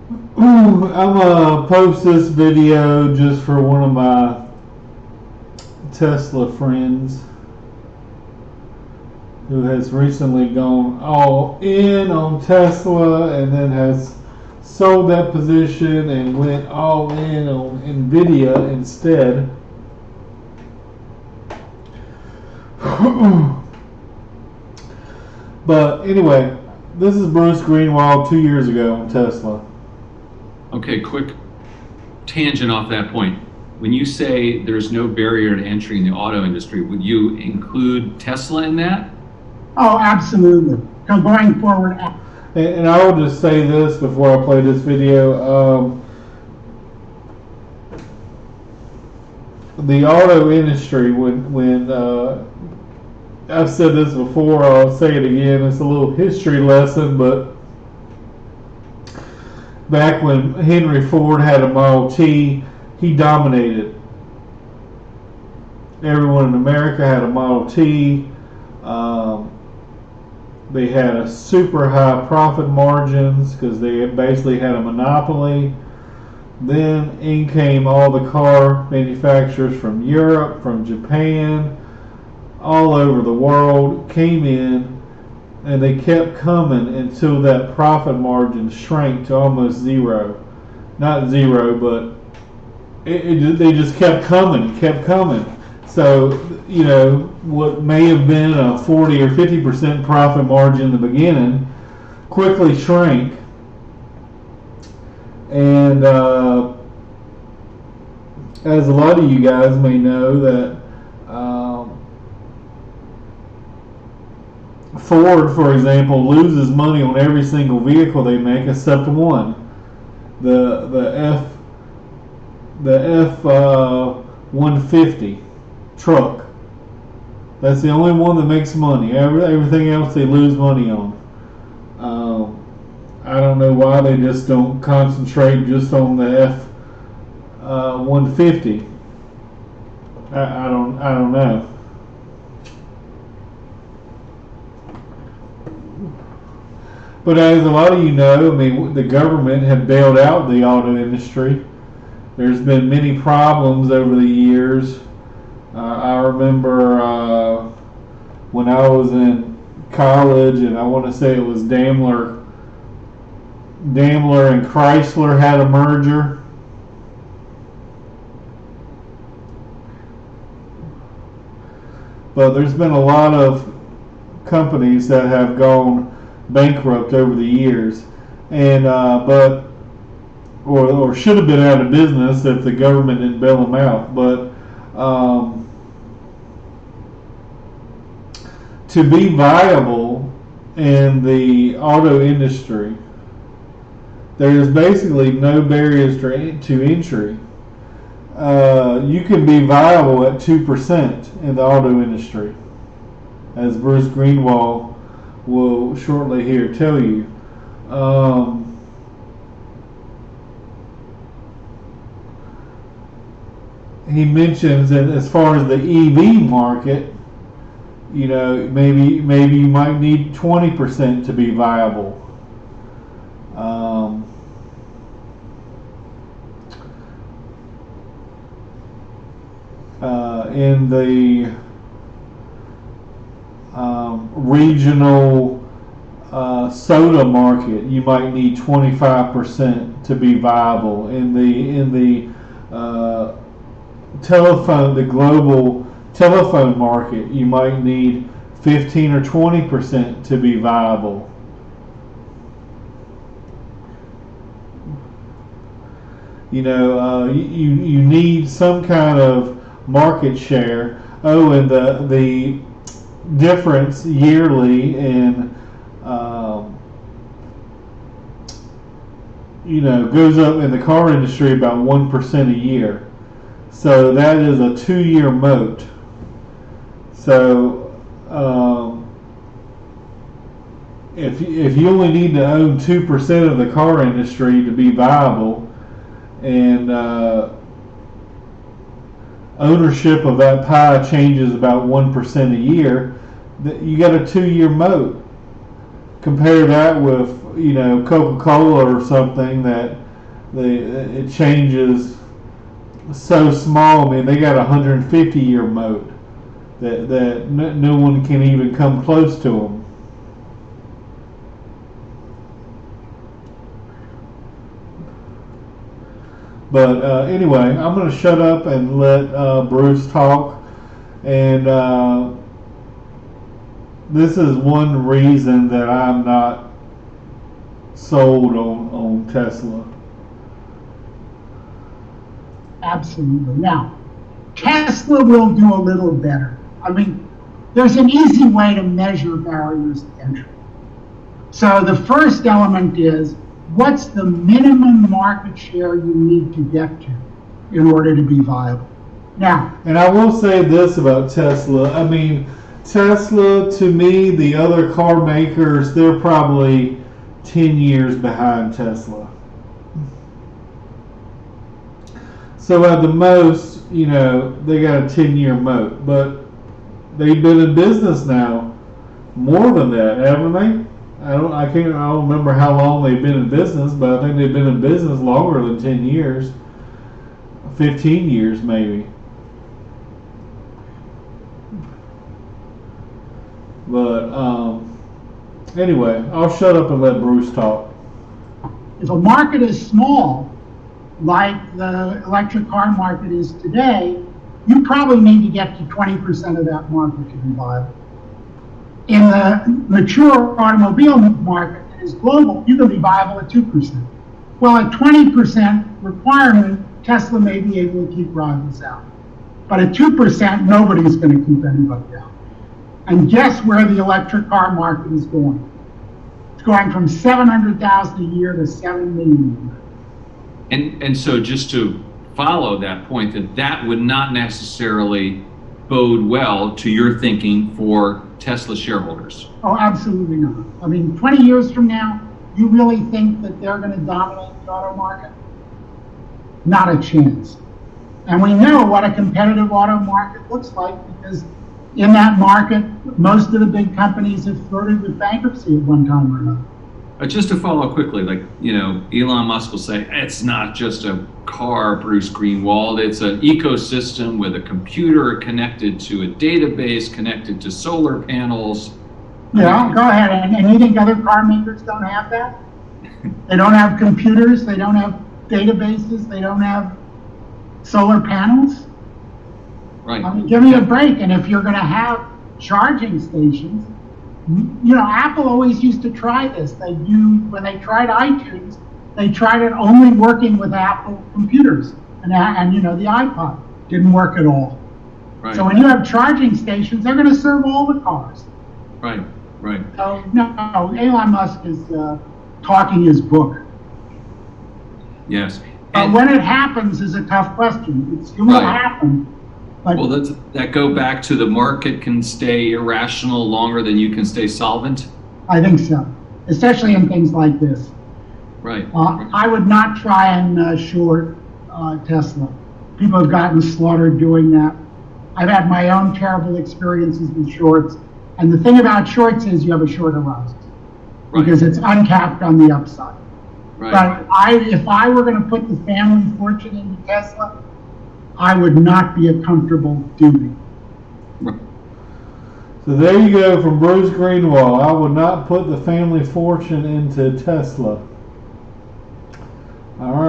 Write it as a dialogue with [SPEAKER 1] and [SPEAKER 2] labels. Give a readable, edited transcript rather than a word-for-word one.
[SPEAKER 1] I'm gonna post this video just for one of my Tesla friends who has recently gone all in on Tesla and then has sold that position and went all in on Nvidia instead. But anyway, this is Bruce Greenwald 2 years ago on Tesla.
[SPEAKER 2] Okay, quick tangent off that point. When you say there's no barrier to entry in the auto industry, would you include Tesla in that?
[SPEAKER 3] Oh, absolutely. So going forward,
[SPEAKER 1] And I will just say this before I play this video. The auto industry, when I've said this before, I'll say it again. It's a little history lesson, but back when Henry Ford had a Model T, he dominated. Everyone in America had a Model T. They had a super high profit margins because they basically had a monopoly. Then in came all the car manufacturers from Europe, from Japan, all over the world, came in, and they kept coming until that profit margin shrank to almost zero. Not zero, but they just kept coming, kept coming. So, what may have been a 40 or 50% profit margin in the beginning quickly shrank. And as a lot of you guys may know, that Ford, for example, loses money on every single vehicle they make except one, the F-150 truck. That's the only one that makes money. Everything else they lose money on. I don't know why they just don't concentrate just on the F-150. I don't know. But as a lot of you know, I mean, the government had bailed out the auto industry. There's been many problems over the years. I remember when I was in college, and I want to say it was Daimler and Chrysler had a merger. But there's been a lot of companies that have gone bankrupt over the years, and or should have been out of business if the government didn't bail them out. But to be viable in the auto industry, there's basically no barriers to entry. You can be viable at 2% in the auto industry, as Bruce Greenwald will shortly here tell you. He mentions that as far as the EV market, maybe you might need 20% to be viable. In the regional soda market, you might need 25% to be viable. In the global telephone market, you might need 15 or 20% to be viable. You need some kind of market share. Oh, and the difference yearly in goes up in the car industry about 1% a year. So that is a 2-year moat. So if you only need to own 2% of the car industry to be viable, and ownership of that pie changes about 1% a year, you got a 2-year moat. Compare that with Coca-Cola or something that it changes so small. I mean, they got a 150-year moat that no one can even come close to them. But anyway, I'm going to shut up and let Bruce talk. And this is one reason that I'm not sold on Tesla.
[SPEAKER 3] Absolutely. Now, Tesla will do a little better. I mean, there's an easy way to measure barriers to entry. So the first element is, what's the minimum market share you need to get to in order to be viable? Now,
[SPEAKER 1] and I will say this about Tesla. I mean, Tesla, to me, the other car makers, they're probably 10 years behind Tesla. So at the most, they got a 10-year moat. But they've been in business now more than that, haven't they? I don't remember how long they've been in business, but I think they've been in business longer than 10 years. 15 years maybe. But anyway, I'll shut up and let Bruce talk.
[SPEAKER 3] If a market is small, like the electric car market is today, you probably need to get to 20% of that market to be viable. In the mature automobile market that is global, you can be viable at 2%. Well, at 20% requirement, Tesla may be able to keep rivals out. But at 2%, nobody's going to keep anybody out. And guess where the electric car market is going? It's going from 700,000 a year to 7 million a year.
[SPEAKER 2] And so just to follow that point, that would not necessarily bode well to your thinking for Tesla shareholders.
[SPEAKER 3] Oh, absolutely not. I mean, 20 years from now, you really think that they're going to dominate the auto market? Not a chance. And we know what a competitive auto market looks like, because in that market, most of the big companies have flirted with bankruptcy at one time or another.
[SPEAKER 2] Just to follow quickly, Elon Musk will say, it's not just a car, Bruce Greenwald, it's an ecosystem with a computer connected to a database, connected to solar panels.
[SPEAKER 3] Yeah, go ahead. And you think other car makers don't have that? They don't have computers, they don't have databases, they don't have solar panels?
[SPEAKER 2] Right.
[SPEAKER 3] I mean, give me a break. And if you're going to have charging stations, Apple always used to try this. When they tried iTunes, they tried it only working with Apple computers, and the iPod didn't work at all.
[SPEAKER 2] Right.
[SPEAKER 3] So when you have charging stations, they're going to serve all the cars.
[SPEAKER 2] Right.
[SPEAKER 3] So no, Elon Musk is talking his book.
[SPEAKER 2] Yes.
[SPEAKER 3] But when it happens is a tough question. It will happen. But
[SPEAKER 2] well, that go back to the market can stay irrational longer than you can stay solvent?
[SPEAKER 3] I think so, especially in things like this.
[SPEAKER 2] Right.
[SPEAKER 3] I would not try and short Tesla. People have gotten slaughtered doing that. I've had my own terrible experiences with shorts. And the thing about shorts is you have a short horizon because it's uncapped on the upside.
[SPEAKER 2] Right.
[SPEAKER 3] But if I were going to put the family fortune into Tesla, I would not be a comfortable doing.
[SPEAKER 1] So there you go from Bruce Greenwald. I would not put the family fortune into Tesla. All right.